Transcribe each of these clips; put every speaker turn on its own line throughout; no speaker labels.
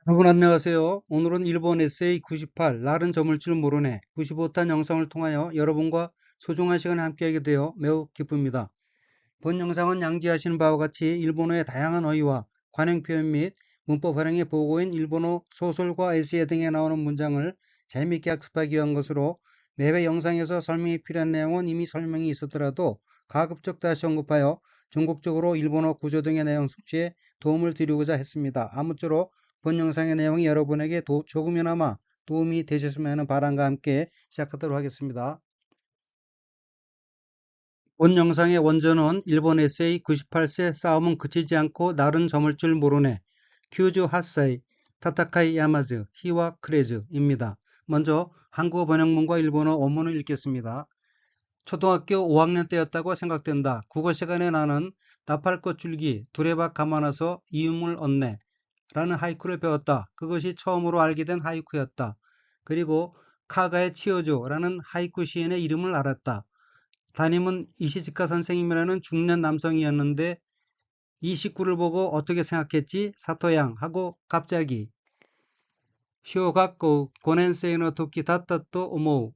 여러분 안녕하세요. 오늘은 일본 에세이 98, 날은 저물 줄 모르네 95탄 영상을 통하여 여러분과 소중한 시간을 함께하게 되어 매우 기쁩니다. 본 영상은 양지하시는 바와 같이 일본어의 다양한 어휘와 관행 표현 및 문법 활용이 보고인 일본어 소설과 에세이 등에 나오는 문장을 재미있게 학습하기 위한 것으로 매회 영상에서 설명이 필요한 내용은 이미 설명이 있었더라도 가급적 다시 언급하여 전국적으로 일본어 구조 등의 내용 숙지에 도움을 드리고자 했습니다. 아무쪼록 본 영상의 내용이 여러분에게 조금이나마 도움이 되셨으면 하는 바람과 함께 시작하도록 하겠습니다. 본 영상의 원전은 일본 에세이 98세 싸움은 그치지 않고 날은 저물 줄 모르네 큐즈 핫사이 타타카이 야마즈 히와 크레즈입니다. 먼저 한국어 번역문과 일본어 원문을 읽겠습니다. 초등학교 5학년 때였다고 생각된다. 국어 시간에 나는 나팔꽃 줄기 두레박 감아놔서 이음을 얻네 라는 하이쿠를 배웠다. 그것이 처음으로 알게 된 하이쿠였다. 그리고 카가의 치요조 라는 하이쿠 시인의 이름을 알았다. 담임은 이시즈카 선생님이라는 중년 남성이었는데 이 식구를 보고 어떻게 생각했지? 사토양 하고 갑자기 쇼각고 고넨세이の時だったと思う。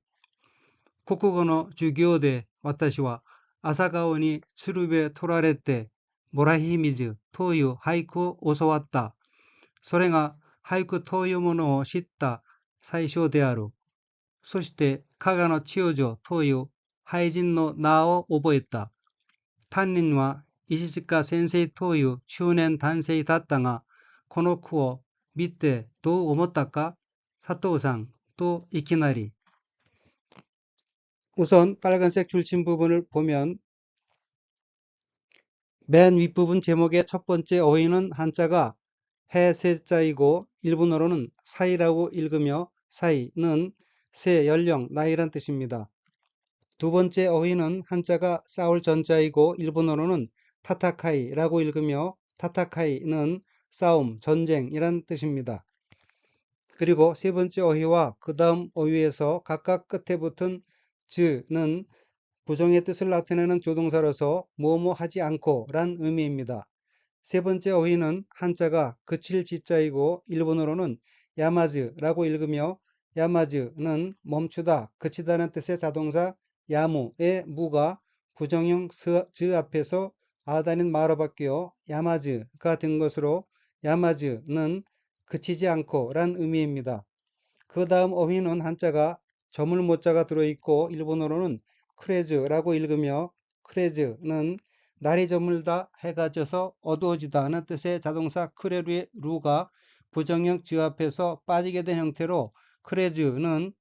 国語の授業で私は朝顔に鶴瓶取られてもらい水という俳句を教わった。それが俳句というものを知った最初である。そして加賀の千代女という俳人の名を覚えた。担任は石塚先生という中年男性だったが、この句を見てどう思ったか佐藤さんといきなり。우선 빨간색 줄침 부분을 보면 맨 윗부분 제목의 첫 번째 어휘는 한자가 해세자이고 일본어로는 사이라고 읽으며 사이는 세, 연령, 나이란 뜻입니다. 두 번째 어휘는 한자가 싸울 전자이고 일본어로는 타타카이라고 읽으며 타타카이는 싸움, 전쟁이란 뜻입니다. 그리고 세 번째 어휘와 그 다음 어휘에서 각각 끝에 붙은 즈는 부정의 뜻을 나타내는 조동사로서 뭐뭐 하지 않고 란 의미입니다. 세 번째 어휘는 한자가 그칠 지자이고 일본어로는 야마즈라고 읽으며 야마즈는 멈추다, 그치다는 뜻의 자동사 야무의 무가 부정형 즈 앞에서 아다닌 마로 바뀌어 야마즈가 된 것으로 야마즈는 그치지 않고 란 의미입니다. 그 다음 어휘는 한자가 저물 모자가 들어있고 일본어로는 크레즈라고 읽으며 크레즈는 날이 저물다 해가 져서 어두워지다 하는 뜻의 자동사 크레루의 루가 부정형 즈 앞에서 빠지게 된 형태로 크레즈는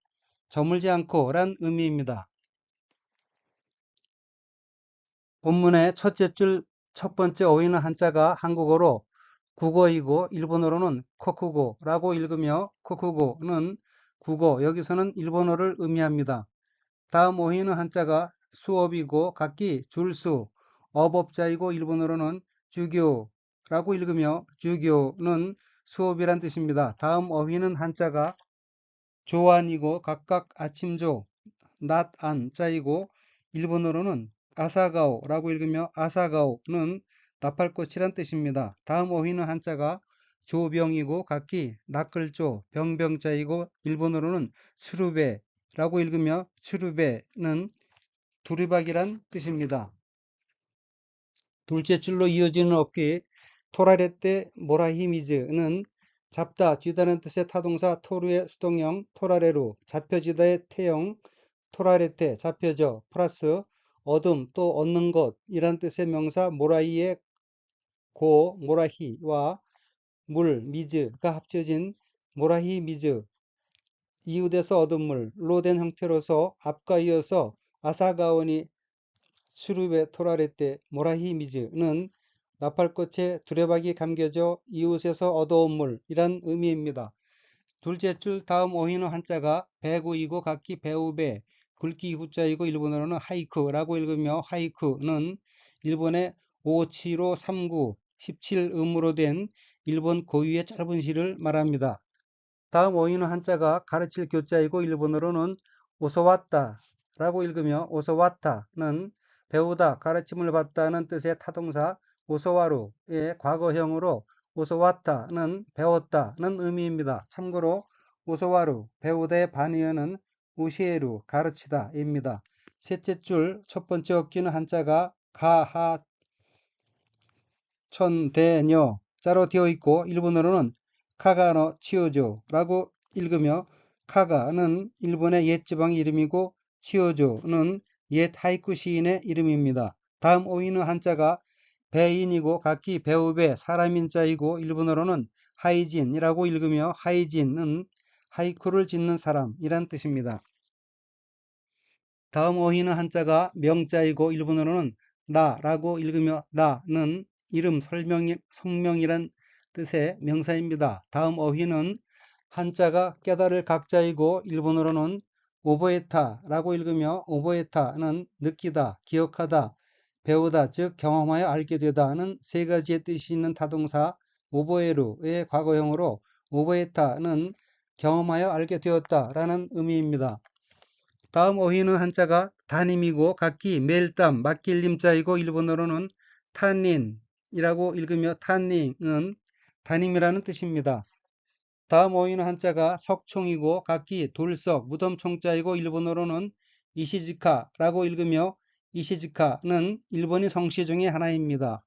저물지 않고 란 의미입니다. 본문의 첫째 줄 첫 번째 어휘는 한자가 한국어로 국어이고 일본어로는 코쿠고라고 읽으며 코쿠고는 국어, 여기서는 일본어를 의미합니다. 다음 어휘는 한자가 수업이고 각기 줄수, 어법자이고 일본어로는 주교라고 읽으며 주교는 수업이란 뜻입니다. 다음 어휘는 한자가 조안이고 각각 아침조, 낮, 안자이고 일본어로는 아사가오라고 읽으며 아사가오는 나팔꽃이란 뜻입니다. 다음 어휘는 한자가 조병이고 각기 낚을조, 병병자이고 일본어로는 추루베라고 읽으며 추루베는 두리박이란 뜻입니다. 둘째 줄로 이어지는 어휘 토라레떼 모라히미즈는 잡다, 쥐다는 뜻의 타동사 토르의 수동형 토라레루, 잡혀지다의 태형 토라레테, 잡혀져, 플러스 얻음 또 얻는 것이란 뜻의 명사 모라이의 고, 모라히와 물, 미즈가 합쳐진 모라히 미즈, 이웃에서 얻은 물로 된 형태로서 앞과 이어서 아사가오니 수루베 토라레테 모라히 미즈는 나팔꽃에 두레박이 감겨져 이웃에서 얻어온 물이란 의미입니다. 둘째 줄 다음 어휘는 한자가 배구이고 각기 배우배, 굵기 후자이고 일본어로는 하이쿠라고 읽으며 하이쿠는 일본의 57539, 17음으로 된 일본 고유의 짧은 시를 말합니다. 다음 어휘는 한자가 가르칠 교자이고 일본어로는 오서왔다라고 읽으며 오서왔다는 배우다, 가르침을 받다는 뜻의 타동사 오서와루의 과거형으로 오소와타는 배웠다는 의미입니다. 참고로 오소와루, 배우다의 반의어는 우시에루, 가르치다입니다. 셋째 줄 첫 번째 어귀는 한자가 가하 천대녀 자로 되어 있고 일본어로는 카가노 치오조라고 읽으며 카가는 일본의 옛 지방 이름이고 치오조는 옛 하이쿠 시인의 이름입니다. 다음 오이는 한자가 배인이고 각기 배우배 사람인자이고 일본어로는 하이진이라고 읽으며 하이진은 하이쿠를 짓는 사람이란 뜻입니다. 다음 어휘는 한자가 명자이고 일본어로는 나라고 읽으며 나는 이름 성명이란 뜻의 명사입니다. 다음 어휘는 한자가 깨달을 각자이고 일본어로는 오보에타라고 읽으며 오보에타는 느끼다, 기억하다, 배우다, 즉 경험하여 알게 되다는 세 가지의 뜻이 있는 타동사 오보에루의 과거형으로 오보에타는 경험하여 알게 되었다라는 의미입니다. 다음 어휘는 한자가 단임이고 각기 멜담, 맡길림자이고 일본어로는 탄닌이라고 읽으며 탄닌은 단임이라는 뜻입니다. 다음 어휘는 한자가 석총이고 각기 돌석, 무덤총자이고 일본어로는 이시지카라고 읽으며 이시지카는 일본의 성씨 중의 하나입니다.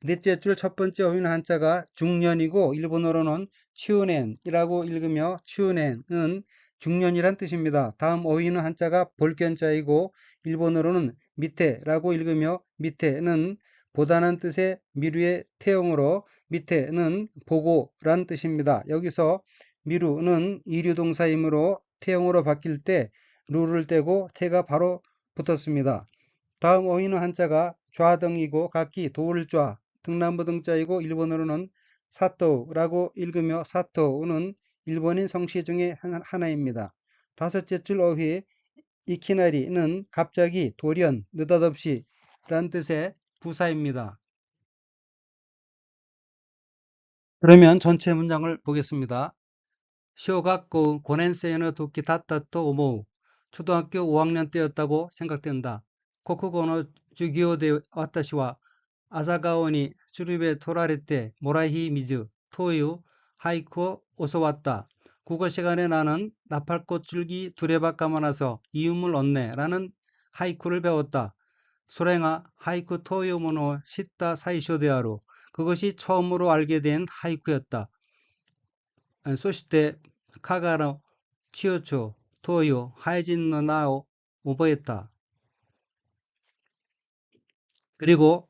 넷째 줄 첫 번째 어휘는 한자가 중년이고 일본어로는 추넨이라고 읽으며 추넨은 중년이란 뜻입니다. 다음 어휘는 한자가 볼견자이고 일본어로는 밑에라고 읽으며 밑에는 보다는 뜻의 미루의 태형으로 밑에는 보고란 뜻입니다. 여기서 미루는 이류동사이므로 태형으로 바뀔 때 루를 떼고 태가 바로 붙었습니다. 다음 어휘는 한자가 좌등이고 각기 도울좌, 등남부 등자이고 일본어로는 사토라고 읽으며 사토는 일본인 성씨 중에 하나입니다. 다섯째 줄 어휘 이키나리는 갑자기, 돌연, 느닷없이 란 뜻의 부사입니다. 그러면 전체 문장을 보겠습니다. 쇼각고 고넨세이의 도끼 다ttato 오모우 초등학교 5학년 때였다고 생각된다. 코쿠고노 주기요데 와타시와 아사가오니 츠루베 토라레테 모라히 미즈 토유 하이쿠 오소왔다. 국어 시간에 나는 나팔꽃 줄기 두레박 감아놔서 이음을 얻네 라는 하이쿠를 배웠다. 소랭아 하이쿠 토요모노 시타 사이쇼데아로 그것이 처음으로 알게 된 하이쿠였다. 소시테 카가노 치오초 토요 하이진노 나오 오버했다. 그리고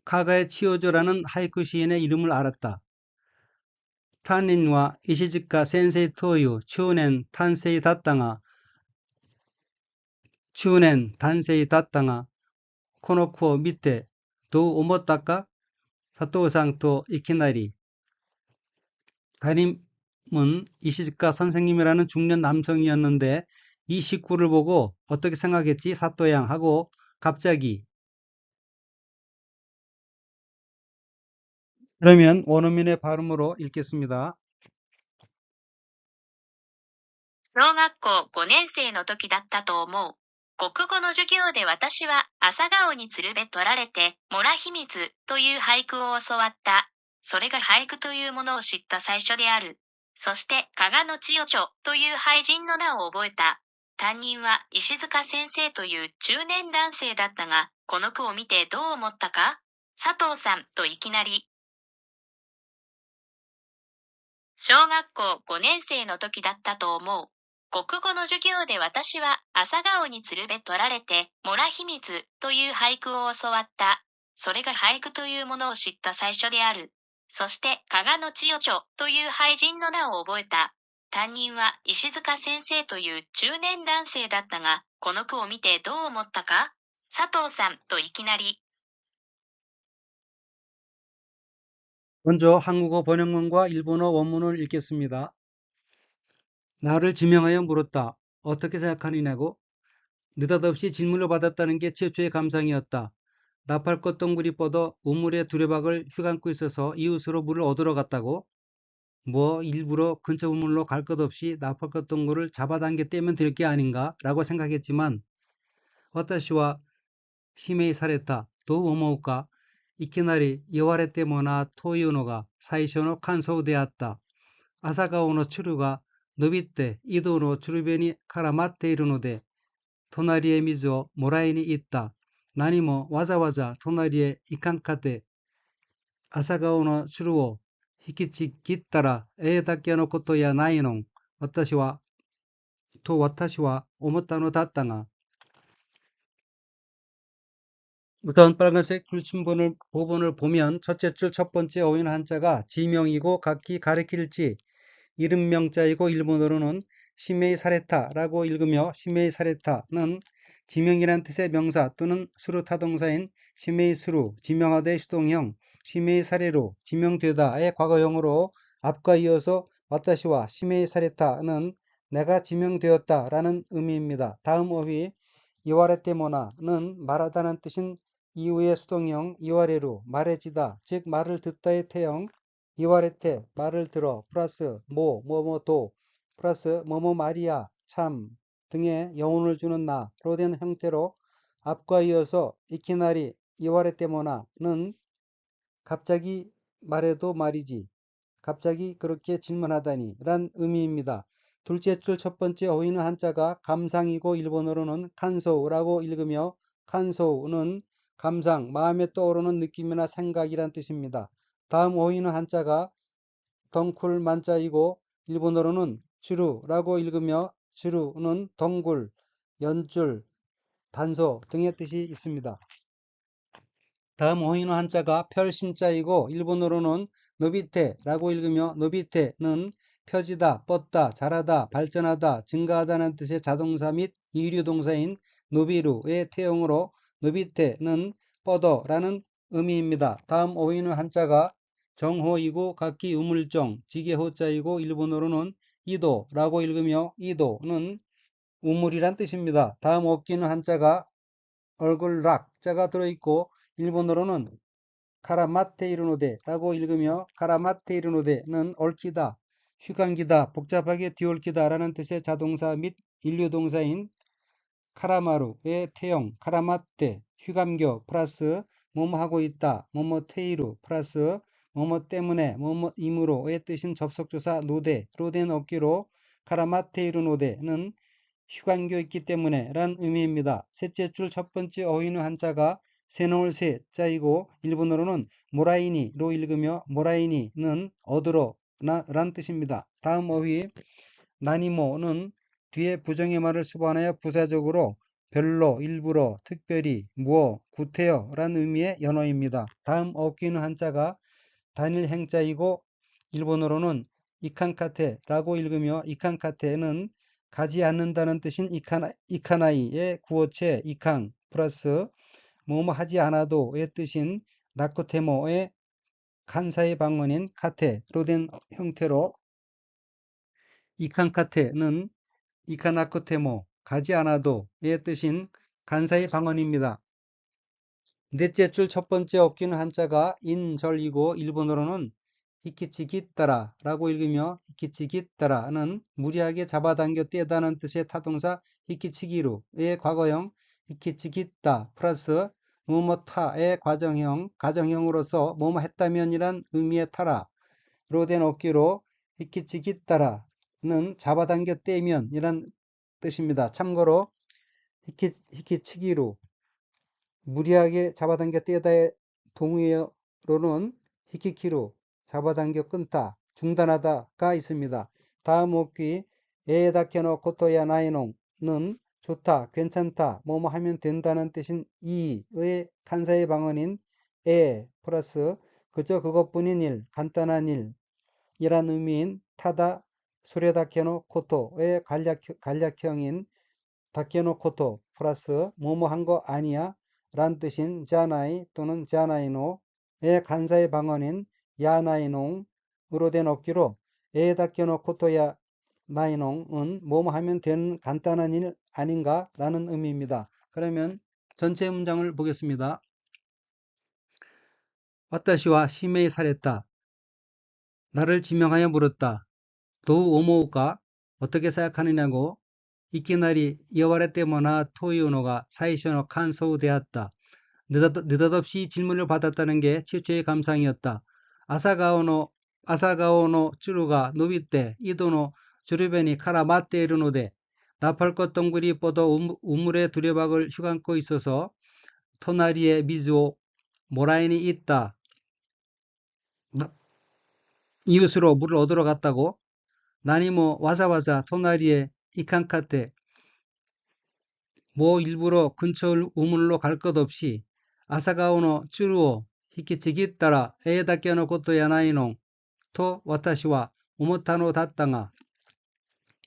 카가의 치오조라는 하이쿠 시인의 이름을 알았다. 타닌와 이시즈카 센세이 토요 추넨 탄세이 다땅아 코노쿠오 밑에 도 오모타까 사토우상 또 이키나리 담임은 이시즈카 선생님이라는 중년 남성이었는데 이 식구를 보고 어떻게 생각했지 사토양 하고 갑자기 그러면 원어민의 발음으로 읽겠습니다.
小学校5年生の時だったと思う。国語の授業で私は朝顔につるべ取られて、モラヒミズという俳句を教わった。それが俳句というものを知った最初である。そして、加賀の千代町という俳人の名を覚えた。担任は石塚先生という中年男性だったが、この句を見てどう思ったか？佐藤さんといきなり。小学校5年生の時だったと思う。国語の授業で私は朝顔につるべ取られて、モラヒミズという俳句を教わった。それが俳句というものを知った最初である。そして、加賀の千代町という俳人の名を覚えた。担任は石塚先生という中年男性だったが、この句を見てどう思ったか？佐藤さんといきなり。
먼저 한국어 번역문과 일본어 원문을 읽겠습니다. 나를 지명하여 물었다. 어떻게 생각하느냐고? 느닷없이 질문을 받았다는 게 최초의 감상이었다. 나팔꽃 동굴이 뻗어 우물의 두레박을 휘감고 있어서 이웃으로 물을 얻으러 갔다고? 뭐 일부러 근처 우물로 갈 것 없이 나팔꽃 동굴을 잡아당겨 떼면 될 게 아닌가? 라고 생각했지만 와타시와 시메이 사레타 도 오모우까 いきなり言われてもなというのが最初の感想であった。朝顔のつるが伸びて井戸のつるべに絡まっているので、隣へ水をもらいに行った。何もわざわざ隣へ行かんかて、朝顔のつるを引きちぎったらええだけのことやないのん。私は思ったのだったが、우선 빨간색 부분을 보면 첫째 줄 첫 번째 어휘는 한자가 지명이고 각기 가리킬지 이름명자이고 일본어로는 시메이 사레타라고 읽으며 시메이 사레타는 지명이란 뜻의 명사 또는 수루 타동사인 시메이 수루 지명하되 수동형 시메이 사레로 지명되다의 과거형으로 앞과 이어서 와타시와 시메이 사레타는 내가 지명되었다라는 의미입니다. 다음 어휘 이와레테모나는 말하다는 뜻인 이후의 수동형 이와레루 말해지다 즉 말을 듣다의 태형 이와레테 말을 들어 플러스 뭐뭐도 플러스 뭐뭐 말이야 참 등의 여운을 주는 나로 된 형태로 앞과 이어서 이키나리 이와레테모나는 갑자기 말해도 말이지 갑자기 그렇게 질문하다니 란 의미입니다. 둘째 줄 첫 번째 어휘는 한자가 감상이고 일본어로는 칸소우라고 읽으며 칸소우는 감상, 마음에 떠오르는 느낌이나 생각이란 뜻입니다. 다음 어휘는 한자가 덩쿨 만자이고 일본어로는 주루라고 읽으며 주루는 덩굴, 연줄, 단소 등의 뜻이 있습니다. 다음 어휘는 한자가 펼신자이고 일본어로는 노비테라고 읽으며 노비테는 펴지다, 뻗다, 자라다, 발전하다, 증가하다는 뜻의 자동사 및 이류동사인 노비루의 태형으로 노비테는 뻗어라는 의미입니다. 다음 어휘는 한자가 정호이고 각기 우물정, 지게호자이고 일본어로는 이도라고 읽으며 이도는 우물이란 뜻입니다. 다음 어귀는 한자가 얼굴락 자가 들어있고 일본어로는 카라마테이르노데라고 읽으며 카라마테이르노데는 얽히다, 휘감기다, 복잡하게 뒤얽히다라는 뜻의 자동사 및 인류동사인 카라마루의 태형 카라마테 휘감겨 플러스 뭐뭐 하고 있다 뭐뭐 테이루 플러스 뭐뭐 때문에 뭐뭐 임으로의 뜻인 접속조사 노데로 된 어귀로 카라마테이르노데는 휘감겨 있기 때문에 란 의미입니다. 셋째 줄 첫 번째 어휘는 한자가 새놓을 새자이고 일본어로는 모라이니로 읽으며 모라이니는 얻으러 란 뜻입니다. 다음 어휘 나니모는 뒤에 부정의 말을 수반하여 부사적으로 별로, 일부러, 특별히, 무어, 구태여 란 의미의 연어입니다. 다음 어귀는 한자가 단일 행자이고 일본어로는 이칸카테라고 읽으며 이칸카테는 가지 않는다는 뜻인 이카나이의 구어체 이칸 플러스 뭐뭐 하지 않아도의 뜻인 나코테모의 간사의 방언인 카테로 된 형태로 이칸카테는 이카나코테모 가지 않아도의 뜻인 간사의 방언입니다. 넷째 줄 첫 번째 어귀는 한자가 인절이고 일본어로는 히키치기따라라고 읽으며 히키치기따라는 무리하게 잡아당겨 떼다는 뜻의 타동사 히키치기루의 과거형 히키치기따 플러스 뭐뭐타의 가정형으로서 뭐뭐 했다면이란 의미의 타라로 된 어귀로 히키치기따라는 잡아당겨 떼면이란 뜻입니다. 참고로 히키치기루 무리하게 잡아당겨 떼다의 동의어로는 히키키루 잡아당겨 끊다, 중단하다가 있습니다. 다음 어귀 에다케노 코토야 나이농은 좋다, 괜찮다, 뭐뭐 하면 된다는 뜻인 이의 간사의 방언인 에 플러스 그저 그것뿐인 일, 간단한 일이란 의미인 타다 소레다케노 코토의 간략형인 다케노코토 플러스 뭐뭐 한 거 아니야 란 뜻인 자나이 또는 자나이노의 간사의 방언인 야나이농으로 된 어귀로 에다케노코토야 나이농은 뭐뭐 하면 되는 간단한 일 아닌가 라는 의미입니다. 그러면 전체 문장을 보겠습니다. 와타시와 시메이 사랬다. 나를 지명하여 물었다. 도 오모우까 어떻게 생각하느냐고いきなり言われてもなというのが最初の感想であった。 느닷없이 질문을 받았다는 게 최초의 감상이었다. 아사가오노 쭈루가 노비때 이도노 주르벤이 카라 맞대 이르노데 나팔꽃 동굴이 뻗어 우물의 두레박을 휘감고 있어서 토나리에 미즈오 모라인이 있다. 이웃으로 물을 얻으러 갔다고? 나니모 와자와자 토나리에 이칸카테 뭐 일부러 근처 우물로 갈 것 없이 아사가오노 쭈루오 히키치기 따라 에에다케노 고토 야나이농 토 와타시와 오모타노 다땅아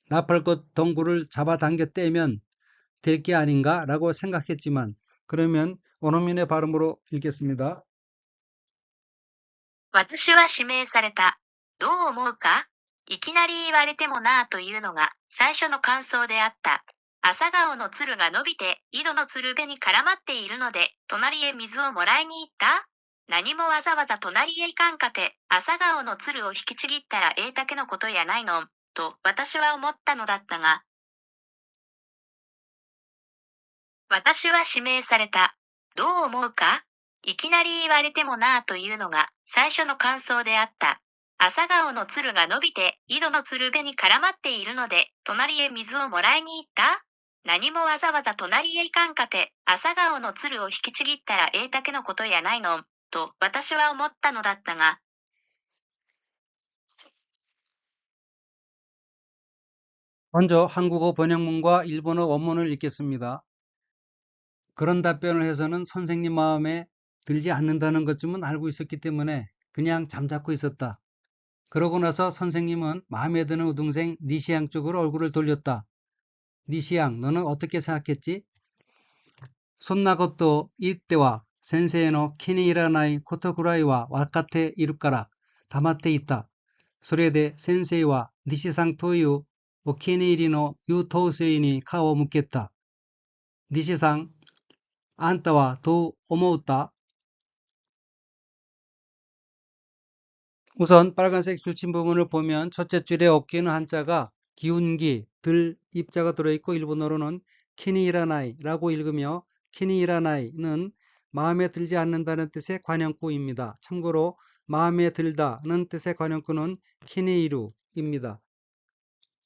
나팔꽃 동굴을 잡아당겨 떼면 될 게 아닌가 라고 생각했지만 그러면 원어민의 발음으로 읽겠습니다.
私は指名された。どう思うか？いきなり言われてもなぁというのが最初の感想であった。朝顔のつるが伸びて井戸のつるべに絡まっているので、隣へ水をもらいに行った？何もわざわざ隣へ行かんかて、朝顔のつるを引きちぎったらええだけのことやないのん、と私は思ったのだったが、私は指名された。どう思うか？いきなり言われてもなぁというのが最初の感想であった。朝顔のつるが伸びて井戸のつるべに絡まっているので、隣へ水をもらいに行った？何もわざわざ隣へ行かんかて、朝顔のつるを引きちぎったらええだけのことやないのん、と私は思ったのだったが、
먼저 한국어 번역문과 일본어 원문을 읽겠습니다. 그런 답변을 해서는 선생님 마음에 들지 않는다는 것쯤은 알고 있었기 때문에 그냥 잠자코 있었다. 그러고 나서 선생님은 마음에 드는 우등생 니시양 쪽으로 얼굴을 돌렸다. 니시양, 너는 어떻게 생각했지? 손나것도 이때와 센세이노 키니이라나이 코토구라이와 와카테 이루까라 담아tte 있다. それで先生は西さんというお気に入りの優等生に顔を向けた。西さん、あんたはどう思った? 우선 빨간색 줄침 부분을 보면 첫째 줄에 어깨는 한자가 기운기, 들, 입자가 들어있고 일본어로는 키니이라나이라고 읽으며 키니이라나이는 마음에 들지 않는다는 뜻의 관형구입니다. 참고로 마음에 들다는 뜻의 관형구는 키니이루입니다.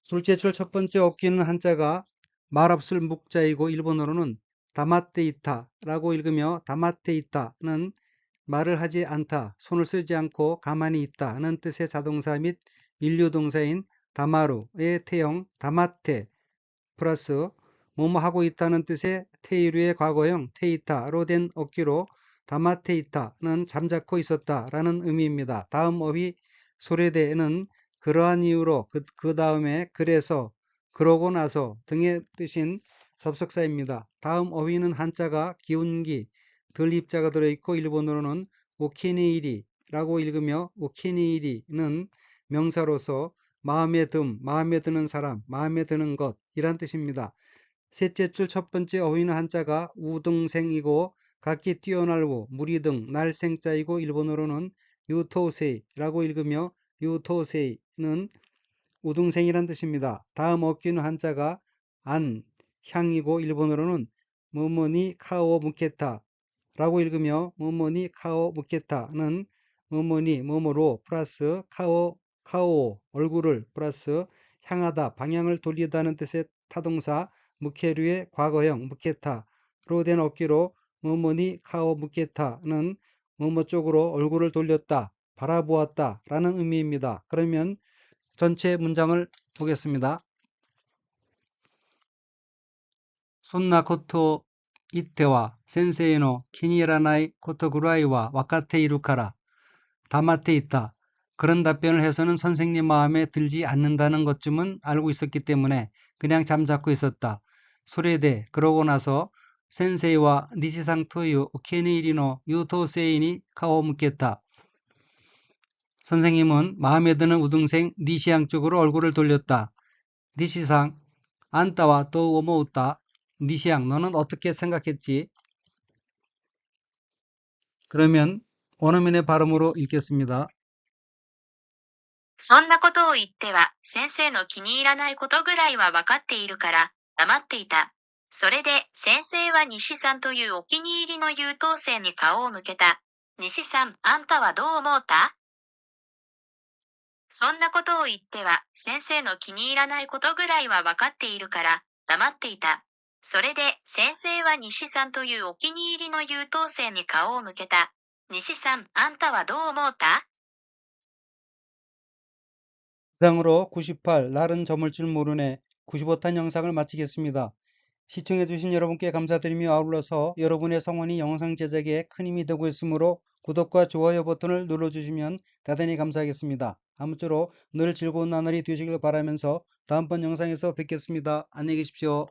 둘째 줄 첫 번째 어깨는 한자가 말없을 묵자이고 일본어로는 다마테이타라고 읽으며 다마테이타는 말을 하지 않다, 손을 쓰지 않고 가만히 있다는 뜻의 자동사 및 인류동사인 다마루의 태형 다마테 플러스 뭐뭐 하고 있다는 뜻의 테이루의 과거형 테이타로 된 어귀로 다마테이타는 잠자코 있었다라는 의미입니다. 다음 어휘 소래대는 그러한 이유로 그 다음에 그래서 그러고 나서 등의 뜻인 접속사입니다. 다음 어휘는 한자가 기운기 들 입자가 들어있고 일본어로는 오키니이리라고 읽으며 오키니이리는 명사로서 마음에 듦, 마음에 드는 사람, 마음에 드는 것 이란 뜻입니다. 셋째 줄 첫 번째 어휘는 한자가 우등생이고 각기 뛰어날고 무리등 날생자이고 일본어로는 유토세이라고 읽으며 유토세이는 우등생이란 뜻입니다. 다음 어귀는 한자가 안, 향이고 일본어로는 뭐뭐니 카오 무케타 라고 읽으며 뭐뭐니 카오 무케타는 뭐뭐니 뭐뭐로 플러스 카오 얼굴을 플러스 향하다 방향을 돌리다는 뜻의 타동사 무케류의 과거형 무케타로 된 어귀로 뭐뭐니 카오 무케타는 뭐뭐 쪽으로 얼굴을 돌렸다 바라보았다 라는 의미입니다. 그러면 전체 문장을 보겠습니다. 손나 코토 이때와 센세이노 키니라나이 코토구라이와 와카테 이루카라 다마테 있다. 그런 답변을 해서는 선생님 마음에 들지 않는다는 것쯤은 알고 있었기 때문에 그냥 잠자코 있었다. 소래대 그러고 나서 센세이와 니시상 토유 오케니이리노 유토세이니 카오 묻겠다. 선생님은 마음에 드는 우등생 니시양 쪽으로 얼굴을 돌렸다. 니시상 안타와 또 오모우다. 니시양 너는 어떻게 생각했지? 그러면 원어민의 발음으로 읽겠습니다.
そんなことを言っては、先生の気に入らないことぐらいは分かっているから、黙っていた。それで、先生は西さんというお気に入りの優等生に顔を向けた。西さん、あんたはどう思うた？そんなことを言っては、先生の気に入らないことぐらいはわかっているから、黙っていた。それで、先生は西さんというお気に入りの優等生に顔を向けた。西さん、あんたはどう思うた？
이상으로 98 날은 저물 줄 모르네 95탄 영상을 마치겠습니다. 시청해주신 여러분께 감사드리며 아울러서 여러분의 성원이 영상 제작에 큰 힘이 되고 있으므로 구독과 좋아요 버튼을 눌러주시면 대단히 감사하겠습니다. 아무쪼록 늘 즐거운 나날이 되시길 바라면서 다음번 영상에서 뵙겠습니다. 안녕히 계십시오.